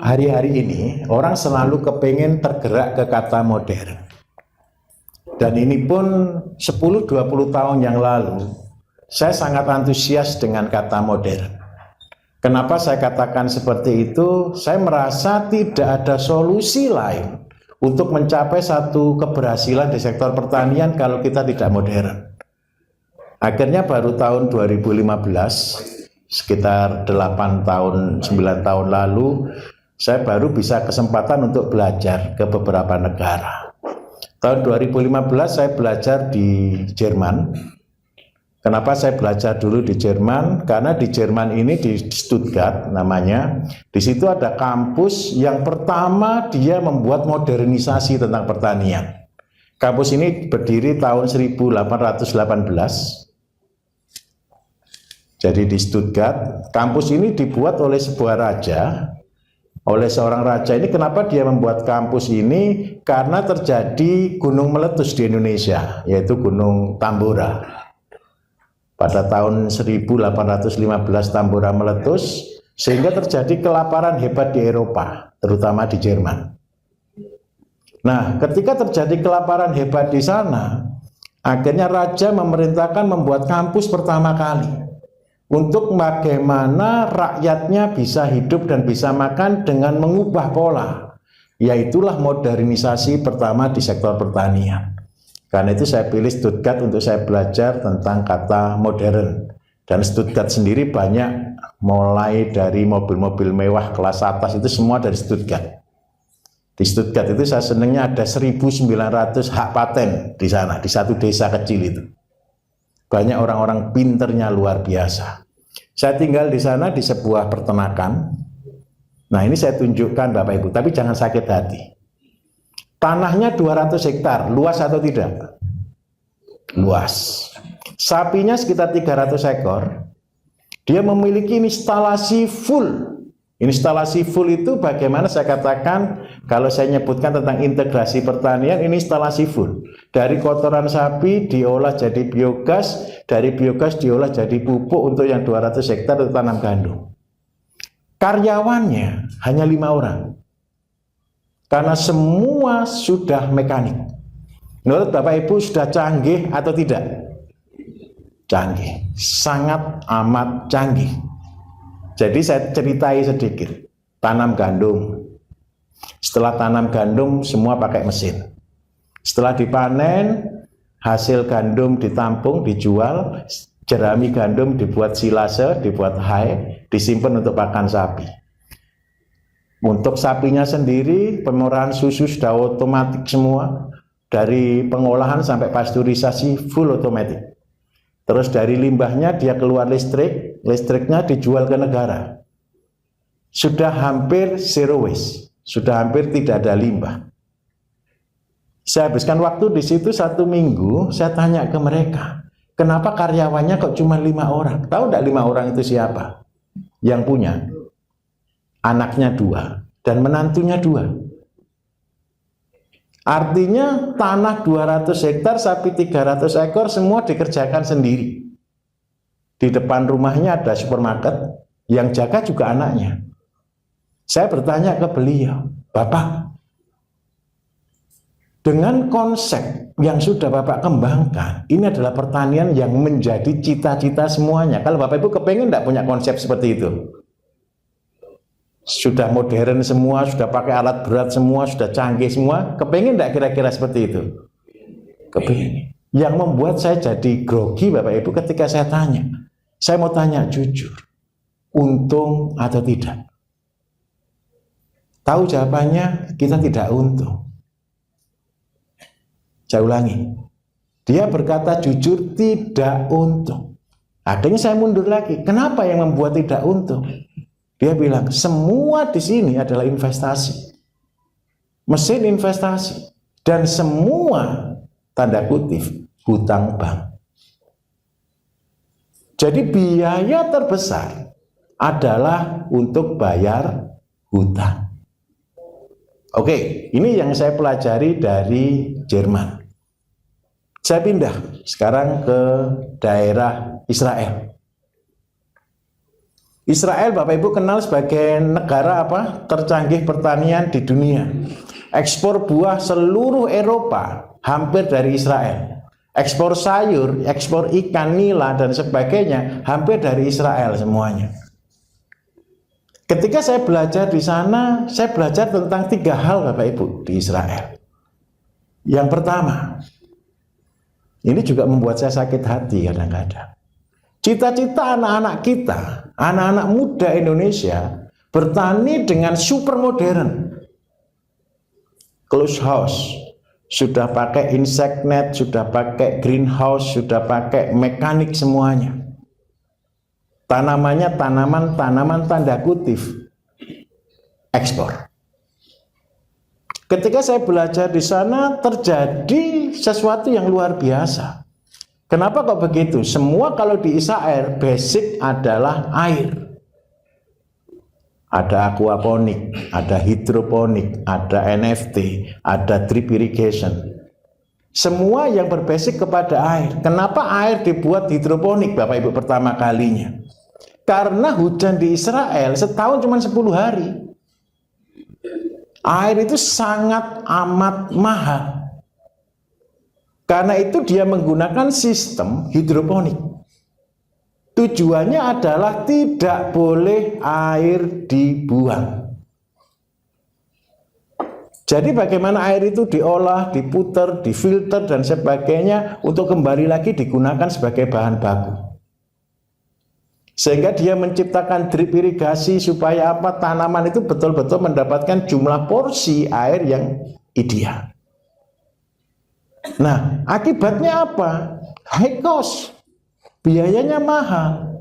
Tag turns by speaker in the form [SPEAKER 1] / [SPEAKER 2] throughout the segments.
[SPEAKER 1] Hari-hari ini orang selalu kepengen tergerak ke kata modern. Dan ini pun 10-20 tahun yang lalu, saya sangat antusias dengan kata modern. Kenapa saya katakan seperti itu? Saya merasa tidak ada solusi lain untuk mencapai satu keberhasilan di sektor pertanian kalau kita tidak modern. Akhirnya baru tahun 2015, sekitar 8 tahun, 9 tahun lalu, saya baru bisa kesempatan untuk belajar ke beberapa negara. Tahun 2015 saya belajar di Jerman. Kenapa saya belajar dulu di Jerman? Karena di Jerman ini di Stuttgart namanya, di situ ada kampus yang pertama dia membuat modernisasi tentang pertanian. Kampus ini berdiri tahun 1818. Jadi di Stuttgart, kampus ini dibuat oleh sebuah raja, oleh seorang raja ini. Kenapa dia membuat kampus ini? Karena terjadi gunung meletus di Indonesia, yaitu Gunung Tambora. Pada tahun 1815 Tambora meletus, sehingga terjadi kelaparan hebat di Eropa, terutama di Jerman. Nah, ketika terjadi kelaparan hebat di sana, akhirnya raja memerintahkan membuat kampus pertama kali untuk bagaimana rakyatnya bisa hidup dan bisa makan dengan mengubah pola, yaitulah modernisasi pertama di sektor pertanian. Karena itu saya pilih Stuttgart untuk saya belajar tentang kata modern. Dan Stuttgart sendiri banyak, mulai dari mobil-mobil mewah kelas atas itu semua dari Stuttgart. Di Stuttgart itu saya senangnya ada 1.900 hak paten di sana, di satu desa kecil itu. Banyak orang-orang pinternya luar biasa. Saya tinggal di sana di sebuah peternakan. Nah, ini saya tunjukkan Bapak Ibu, tapi jangan sakit hati. Tanahnya 200 hektar, luas atau tidak? Luas. Sapinya sekitar 300 ekor. Dia memiliki instalasi full. Instalasi full itu bagaimana saya katakan, kalau saya nyebutkan tentang integrasi pertanian, ini instalasi full. Dari kotoran sapi diolah jadi biogas, dari biogas diolah jadi pupuk untuk yang 200 hektar untuk tanam gandum. Karyawannya hanya 5 orang. Karena semua sudah mekanik. Menurut Bapak Ibu sudah canggih atau tidak? Canggih, sangat amat canggih. Jadi saya ceritai sedikit. Tanam gandum. Setelah tanam gandum semua pakai mesin. Setelah dipanen, hasil gandum ditampung, dijual, jerami gandum dibuat silase, dibuat hay, disimpan untuk pakan sapi. Untuk sapinya sendiri, pemurahan susu sudah otomatis semua. Dari pengolahan sampai pasteurisasi full otomatis. Terus dari limbahnya dia keluar listrik, listriknya dijual ke negara. Sudah hampir zero waste, sudah hampir tidak ada limbah. Saya habiskan waktu di situ 1 minggu, saya tanya ke mereka, kenapa karyawannya kok cuma 5 orang? Tahu tidak 5 orang itu siapa? Yang punya? Anaknya 2 dan menantunya 2. Artinya tanah 200 hektar, sapi 300 ekor semua dikerjakan sendiri. Di depan rumahnya ada supermarket, yang jaga juga anaknya. Saya bertanya ke beliau, Bapak, dengan konsep yang sudah Bapak kembangkan, ini adalah pertanian yang menjadi cita-cita semuanya. Kalau Bapak Ibu kepengen tidak punya konsep seperti itu? Sudah modern semua, sudah pakai alat berat semua, sudah canggih semua, kepengen tidak kira-kira seperti itu? Kepengen. Yang membuat saya jadi grogi Bapak Ibu ketika saya tanya, saya mau tanya jujur, untung atau tidak? Tahu jawabannya, kita tidak untung. Saya ulangi, dia berkata jujur tidak untung. Akhirnya saya mundur lagi, kenapa yang membuat tidak untung? Dia bilang, semua di sini adalah investasi. Mesin investasi. Dan semua, tanda kutip, hutang bank. Jadi biaya terbesar adalah untuk bayar hutang. Oke, ini yang saya pelajari dari Jerman. Saya pindah sekarang ke daerah Israel. Israel Bapak Ibu kenal sebagai negara apa? Tercanggih pertanian di dunia. Ekspor buah seluruh Eropa hampir dari Israel. Ekspor sayur, ekspor ikan nila dan sebagainya hampir dari Israel semuanya. Ketika saya belajar di sana, saya belajar tentang 3 hal Bapak Ibu di Israel. Yang pertama, ini juga membuat saya sakit hati kadang-kadang. Cita-cita anak-anak kita, anak-anak muda Indonesia, bertani dengan super modern. Close house, sudah pakai insect net, sudah pakai greenhouse, sudah pakai mekanik semuanya. Tanamannya tanaman tanda kutip ekspor. Ketika saya belajar di sana terjadi sesuatu yang luar biasa. Kenapa kok begitu? Semua kalau di Israel basic adalah air. Ada aquaponik, ada hidroponik, ada NFT, ada drip irrigation. Semua yang berbasis kepada air. Kenapa air dibuat hidroponik Bapak Ibu pertama kalinya? Karena hujan di Israel setahun cuma 10 hari. Air itu sangat amat mahal. Karena itu dia menggunakan sistem hidroponik. Tujuannya adalah tidak boleh air dibuang. Jadi bagaimana air itu diolah, diputer, difilter dan sebagainya untuk kembali lagi digunakan sebagai bahan baku. Sehingga dia menciptakan drip irigasi supaya apa? Tanaman itu betul-betul mendapatkan jumlah porsi air yang ideal. Nah, akibatnya apa? High cost. Biayanya mahal.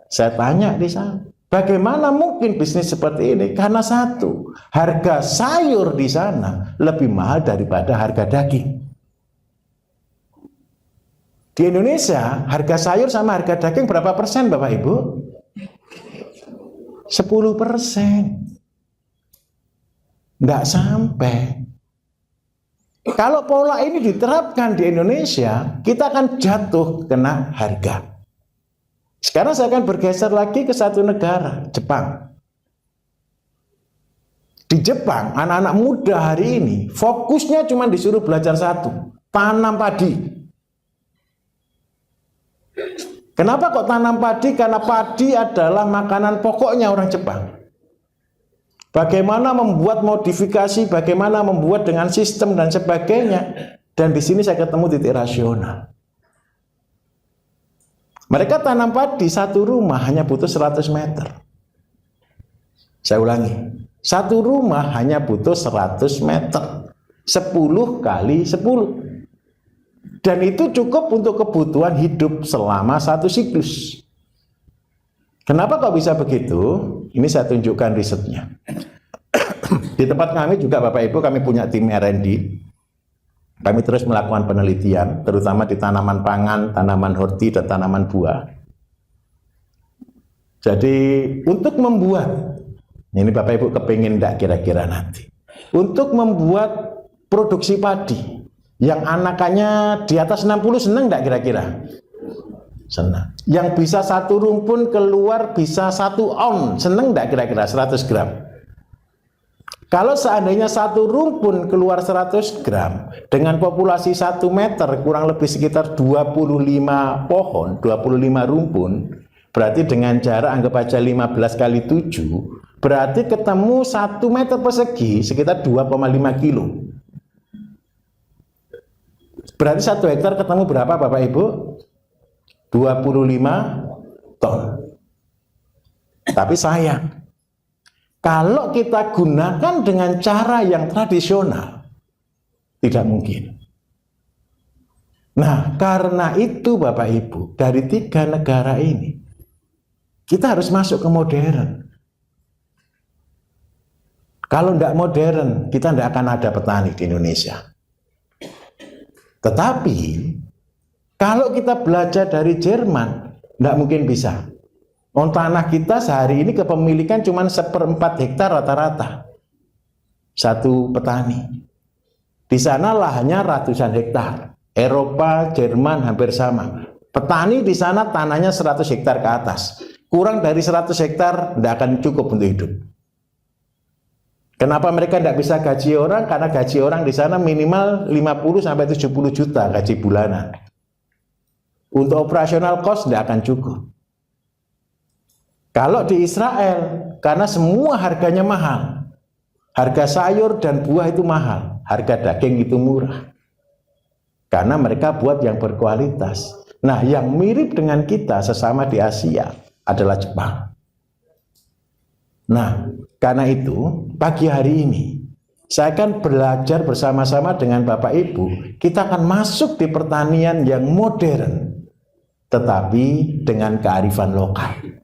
[SPEAKER 1] Saya tanya di sana, bagaimana mungkin bisnis seperti ini? Karena satu, harga sayur di sana lebih mahal daripada harga daging. Di Indonesia, harga sayur sama harga daging berapa persen Bapak Ibu? 10%. Nggak sampai. Kalau pola ini diterapkan di Indonesia, kita akan jatuh kena harga. Sekarang saya akan bergeser lagi ke satu negara, Jepang. Di Jepang, anak-anak muda hari ini fokusnya cuma disuruh belajar satu, tanam padi. Kenapa kok tanam padi? Karena padi adalah makanan pokoknya orang Jepang. Bagaimana membuat modifikasi, bagaimana membuat dengan sistem dan sebagainya. Dan di sini saya ketemu titik rasional. Mereka tanam padi satu rumah hanya butuh 100 meter. Saya ulangi, satu rumah hanya butuh 100 meter. 10 kali 10. Dan itu cukup untuk kebutuhan hidup selama satu siklus. Kenapa kok bisa begitu? Ini saya tunjukkan risetnya. Di tempat kami juga Bapak Ibu kami punya tim R&D. Kami terus melakukan penelitian, terutama di tanaman pangan, tanaman horti, dan tanaman buah. Jadi untuk membuat, ini Bapak Ibu kepingin enggak kira-kira nanti, untuk membuat produksi padi, yang anakannya di atas 60 senang enggak kira-kira? Senang. Yang bisa satu rumpun keluar bisa 1 on, senang enggak kira-kira 100 gram? Kalau seandainya satu rumpun keluar 100 gram dengan populasi 1 meter kurang lebih sekitar 25 pohon, 25 rumpun, berarti dengan jarak anggap aja 15 kali 7, berarti ketemu 1 meter persegi sekitar 2,5 kilo. Berarti 1 hektar ketemu berapa Bapak Ibu? 25 ton. Tapi sayang, kalau kita gunakan dengan cara yang tradisional, tidak mungkin. Nah, karena itu Bapak Ibu, dari 3 negara ini, kita harus masuk ke modern. Kalau tidak modern, kita tidak akan ada petani di Indonesia. Tetapi, kalau kita belajar dari Jerman, tidak mungkin bisa. Tanah kita sehari ini kepemilikan cuma 1/4 hektar rata-rata. Satu petani. Di sana lahannya ratusan hektar. Eropa, Jerman hampir sama. Petani di sana tanahnya 100 hektar ke atas. kurang dari 100 hektar tidak akan cukup untuk hidup. Kenapa mereka tidak bisa gaji orang? Karena gaji orang di sana minimal 50 sampai 70 juta gaji bulanan. Untuk operasional cost tidak akan cukup. Kalau di Israel, karena semua harganya mahal. Harga sayur dan buah itu mahal, harga daging itu murah. Karena mereka buat yang berkualitas. Nah, yang mirip dengan kita sesama di Asia adalah Jepang. Nah, karena itu pagi hari ini saya akan belajar bersama-sama dengan Bapak Ibu. Kita akan masuk di pertanian yang modern, tetapi dengan kearifan lokal.